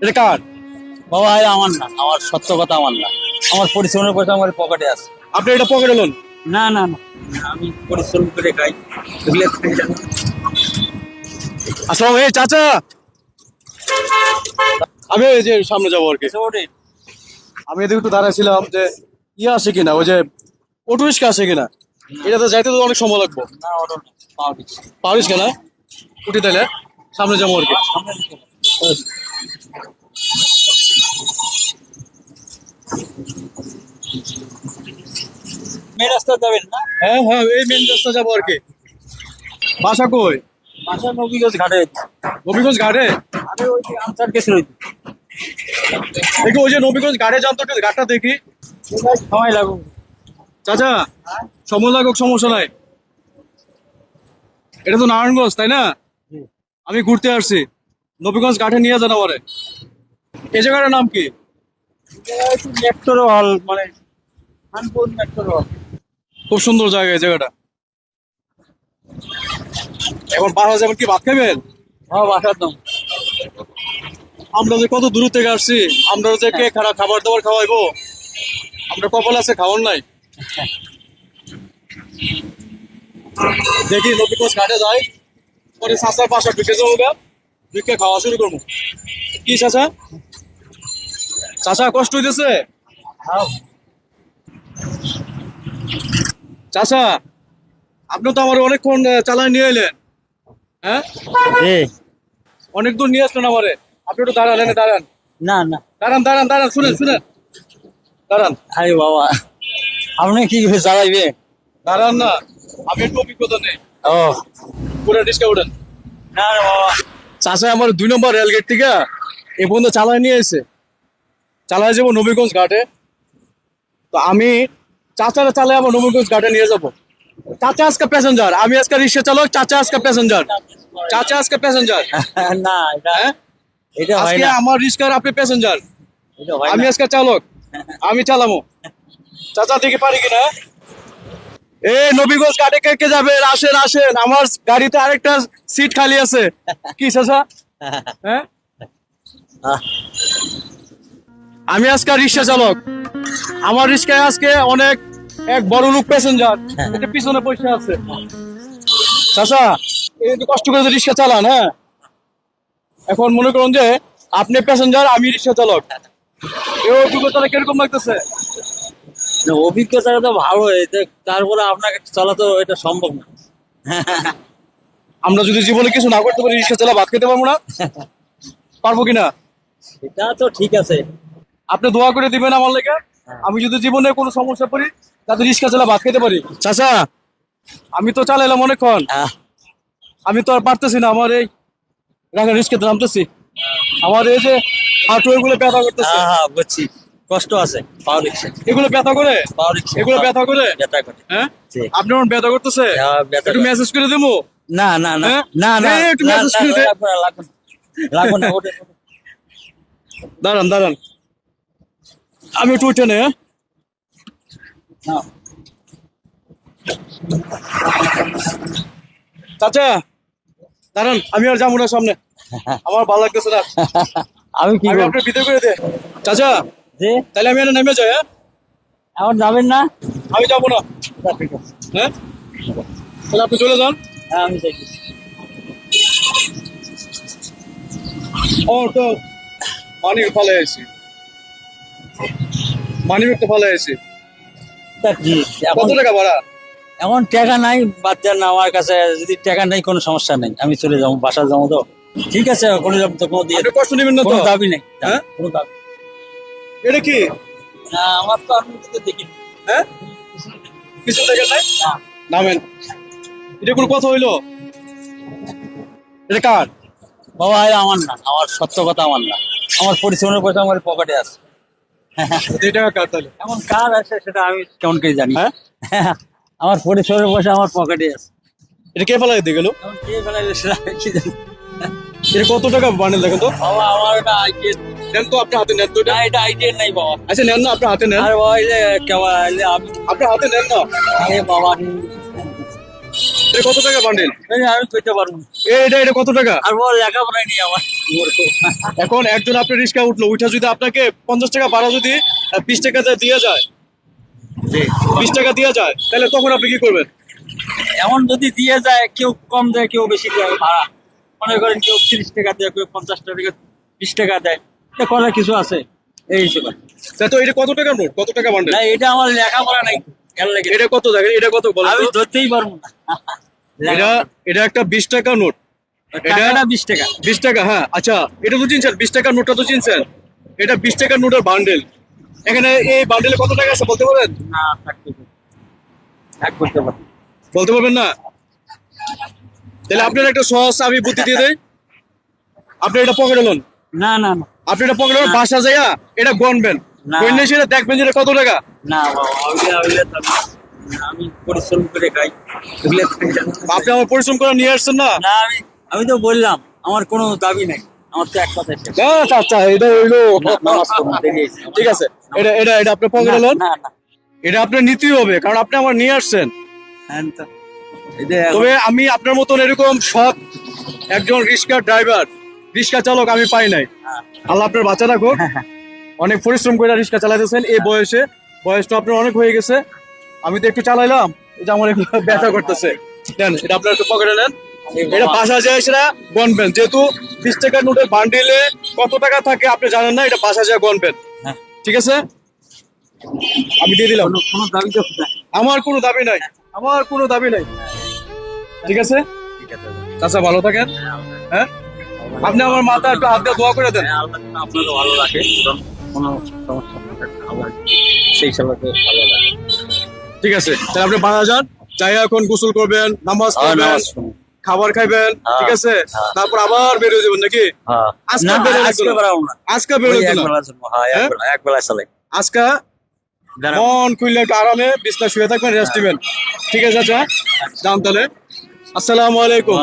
এটা কার? বাবা এটা আমার না, আমার সত্য কথা আমার না, আমার পরিশ্রমের পয়সা আমার পকেটে আছে। আপনি এটা পকেটে লোন? না না না, আমি পরিশ্রম করে খাই, এগুলো খাই না। আসসালাম, এই চাচা, আমি এই যে সামনে যাবো আর কি। ওরে, আমি এদিকে একটু দাঁড়াইছিলাম যে ইয়ে আসে কিনা, ওই যে অটো রিক্সা আসে কিনা। এটাতে যাইতে তো অনেক সময় লাগবে। না ওটা না, পাও দিচ্ছি। পারিস কেনা উঠে তাইলে সামনে যাবো আর কি। সামনে দিকে না। মেন রাস্তা যাবেন না? হ্যাঁ হ্যাঁ, এই মেন রাস্তা যাবো আর কি। বাসা কই? বাসা নবীগঞ্জ ঘাটে। নবীগঞ্জ ঘাটে? আমি ওই যে আনসার গেছিল, দেখি ওই যে নবীগঞ্জ ঘাটে যান তো, একটু ঘাটটা দেখি। সময় লাগুক। চাচা, সময় লাগুক, সমস্যা নাই। এটা তো নারায়ণগঞ্জ, তাই না? আমি ঘুরতে আসছি, নবীগঞ্জ ঘাটে নিয়ে যান আমারে। এই জায়গাটার নাম কি? মেট্রো হল, মানে খানপুর মেট্রো হল। খুব সুন্দর জায়গা এই জায়গাটা। এখন বাসা যাবেন, কি ভাত খাবেন? হ্যাঁ, বাসার দাম। আমরা যে কত দূর থেকে আসছি, আমরা যে কে খারাপ খাবার দাবার খাওয়াইবো, আমরা কপাল আছে, খাওয়ার নাই। দেখি নবীগঞ্জ ঘাটে যাই, পরে চাচার বাসা ঢুকে যাবো, ঢুকে খাওয়া শুরু করবো। কি চাচা, চাচা কষ্ট হইতেছে? চাচা, আপনি তো আমার অনেকক্ষণ চালায় নিয়ে এলেন। হ্যাঁ, অনেক দূর নিয়ে আসলেন আমারে। আপনি একটু দাঁড়ান, এনে দাঁড়ান, না না, দাঁড়ান দাঁড়ান দাঁড়ান, শুনেন শুনেন, দাঁড়ান আরে বাবা, আপনি কি চালাইবে? দাঁড়ান না, আমি একটু অভিজ্ঞতা নেই। ও পুরো রিস্কা উঠেন। না রে বাবা, চাচা আমার 2 নম্বর রেলগেট থেকে এ পর্যন্ত চালায় নিয়ে এসে, চালায় যাবো নবীগঞ্জ ঘাটে। তো আমি চাচারা চালায় আমার নবীগঞ্জ ঘাটে নিয়ে যাবো। চাচা আজকে প্যাসেঞ্জার, আমি আজকে রিক্সা চালক, চাচা আজকে প্যাসেঞ্জার। চাচা আজকে প্যাসেঞ্জার। না এটা হ্যাঁ, এটা হয় আজকে না, আমার রিক্সার, আপনি প্যাসেঞ্জার, এটা হয় আমি না। আজকে চালক, আমি চালামো। চাচা দেখি পারি কিনা। এ নবীগঞ্জ ঘাটে কে কে যাবে? আসেন আসেন, আমার গাড়িতে আরেকটা সিট খালি আছে। কি চাচা? হ্যাঁ, আমি আজকে রিক্সা চালক, আমার রিক্সায় আজকে অনেক এক বড় লোক প্যাসেঞ্জার, এটা পিছনে বসে আছে। চাচা, এই যে কষ্ট করে রিক্সা চালান, হ্যাঁ, এখন মনে করুন যে আপনি প্যাসেঞ্জার, আমি রিক্সা চালক, এই অভিজ্ঞতাটা কিরকম লাগতেছে? না, অভিজ্ঞতাটা তো ভালো হয়েছে, তারপরে আপনাকে চলা তো এটা সম্ভব না। আমরা যদি জীবনে কিছু না করতে পারি, রিক্সা চালা ভাত খেতে পারবো না, পারবো কিনা? এটা তো ঠিক আছে। আপনি দোয়া করে দিবেন আমার লেগে, আমি যদি জীবনে কোনো সমস্যা পড়ি তাতে রিক্সা চালা ভাত খেতে পারি। চাচা, আমি তো চালাইলাম অনেকক্ষণ, আমি তো আর পারতেছি না, আমার এই রাখা রিক্সাতে নামতেছি, আমার এই যে হাঁটু এগুলো ব্যথা করতেছে। হ্যাঁ হ্যাঁ, বুঝছি, কষ্ট আছে। পাওয়ার রিক্সা, এগুলো ব্যথা করে, পাওয়ার রিক্সা, এগুলো ব্যথা করে। ব্যথা করে। হ্যাঁ, জি। আপনি আমার ব্যথা করতেছে, হ্যাঁ, ব্যথা একটু করে। মেসেজ করে দেবো? না না না হ্যাঁ? না না, এই একটু না, message না, করে দে। লাগবে না, লাগবে না, লাগবে না, ওঠে, ওঠে। দাঁড়ান দাঁড়ান, আমি একটু উঠে নে। হ্যাঁ, না, চাচা দাঁড়ান, আমি আর যাবো না সামনে, আমার ভালো লাগতেছে না। আমি কি আমি করব? আপনার ভিতরে করে দে। চাচা, যে তাহলে আমি এখানে নেমে যাই। হ্যাঁ, এখন যাবেন না? আমি যাবো না। আচ্ছা, ঠিক আছে। হ্যাঁ, তাহলে আপনি চলে যান। হ্যাঁ, আমি যাইতেছি। ও তো মানি ফেলে আছি, মানি ব্যাগটা ফেলে আছি। তা কি, কত এখন টাকা ভাড়া? এখন টাকা নাই, বাদ দেন না, আমার কাছে যদি টাকা নাই কোনো সমস্যা নেই, আমি চলে যাবো, বাসা যাবো তো। ঠিক আছে, কোনো তো কোনো দিয়ে আপনি কষ্ট নেবেন না তো? কোনো দাবি নেই। হ্যাঁ? কোনো দাবি এটা কি? না, আমার তো আমি তো দেখি। হ্যাঁ, কিছু দেখেন নাই? না, নামেন, এটা কোনো কথা হইলো? এটা কার? বাবা এটা আমার না, আমার সত্য কথা আমার না, আমার পরিশ্রমের পয়সা আমার পকেটে আছে। এই টাকা কার তাহলে? এখন কার আছে সেটা আমি কেমন করে জানি? হ্যাঁ, আমার পরিশ্রমের পয়সা আমার পকেটে আছে। এটা কে ফেলাই দিয়ে গেল? এখন কে ফেলাইলে সেটা আমি কি জানি? এটা কত টাকা বান্ডেল দেখেন তো? বাবা আমার এটা আইডিয়া নেন তো, আপনি হাতে নেন তো এটা। না, এটা আইডিয়া নাই বাবা। আচ্ছা নেন না, আপনি হাতে নেন, আরে বাবা, এই যে কেমন, এই যে আমি, আপনি হাতে নেন না। আরে বাবা এটা কত টাকা বান্ডেল? এই আমি কইতে পারবো না। এটা কত টাকা? আর বল লেখাপড়াই নেই আমার। এখন একজন আপনার রিক্সা উঠলো, উঠা যদি আপনাকে 50 টাকা ভাড়া যদি 20 টাকা দিয়ে যায়, 20 টাকা দিয়ে যায়, তাহলে তখন আপনি কি করবেন? এমন যদি দিয়ে যায়, কেউ কম দেয় কেউ বেশি দেয় ভাড়া, মনে করেন কেউ 30 টাকা দেয়, কেউ 50 টাকা 20 টাকা দেয়, এটা করার কিছু আছে এই হিসেবে। তো এটা কত টাকা নোট, কত টাকা বান্ডেল? না এটা আমার লেখাপড়া নাই, খেয়াল লাগে এটা কত দেখেন, এটা কত বলেন আমি তো? ধরতেই পারবো না। এটা এটা একটা 20 টাকা নোট, টাকাটা 20 টাকা। 20 টাকা, হ্যাঁ। আচ্ছা, এটা তো চিনছেন, 20 টাকার নোটটা তো চিনছেন। এটা 20 টাকার নোটের বান্ডেল। এখানে এই বান্ডেলে কত টাকা আছে বলতে পারবেন? না থাক করতে পারবো। বলতে পারবেন না? তাহলে আপনার একটা সহজ আমি বুদ্ধি দিয়ে দেই। আপনি এটা পকেটে লন, না না না আপনি এটা পকেটে বাসা যাইয়া এটা গণবেন, না। গণলে সেটা দেখবেন যে এটা কত টাকা। না বাবা, ওইগুলা তো আমি পরিশ্রম করে খাই, ওইগুলা তো আমি জানি না। আপনি আমার পরিশ্রম করে নিয়ে আসছেন না। না আমি তো বললাম আমার কোনো দাবি নাই, আমার তো এক কথাই শেষ। আচ্ছা আচ্ছা, এটা হইলো নামাজ পড়ুন, দেরি হয়েছে। ঠিক আছে। এটা আপনি পকেটে লন, না না এটা আপনার নিতেই হবে, কারণ আপনি আমার নিয়ে আসছেন। হ্যাঁ তো এই যে তবে আমি আপনার মতন এরকম সৎ একজন রিক্সা ড্রাইভার, রিক্সা চালক আমি পাই নাই। আল্লাহ আপনার বাচ্চা রাখুক। অনেক পরিশ্রম করে রিক্সা চালাইতেছেন এই বয়সে, বয়সটা আপনার অনেক হয়ে গেছে। আমি তো একটু চালাইলাম, এটা আমার একটু ব্যথা করতেছে। নেন, এটা আপনার একটু পকেটে নেন, এটা বাসা যায় সেটা গণবেন, যেহেতু 20 টাকার নোটের বান্ডিলে কত টাকা থাকে আপনি জানেন না, এটা বাসা যায় গণবেন। হ্যাঁ। ঠিক আছে, আমি দিয়ে দিলাম। কোনো দাবি তো নাই। আমার কোনো দাবি নাই, আমার কোনো দাবি নাই। ঠিক আছে ঠিক আছে চাচা, ভালো থাকেন। হ্যাঁ, আপনি আমার মাথা একটু হাত দিয়ে দোয়া করে দেন। আল্লাহ আপনারও ভালো লাগে, কোনো সমস্যা না, আল্লাহ সেই সালাতে ভালো লাগে। ঠিক আছে, তাহলে আপনি বাসা যান, যাই এখন গোসল করবেন, নামাজ পড়বেন, খাবার খাইবেন। ঠিক আছে, তারপর আবার বেরিয়ে যাবেন নাকি? আজকে না বেরোলে আজকে দিলাম। বেরাবো না, আজকে বেরোলে ওই দিলাম। একবেলার জন্য। হ্যাঁ হ্যাঁ? একবেলা চলে আজকে দাঁড়াবো। মন খুললে একটু আরামে বিছনা শুয়ে থাকবেন, রেস্ট দিবেন। ঠিক আছে চাচা, যান তাহলে। আসসালামু আলাইকুম।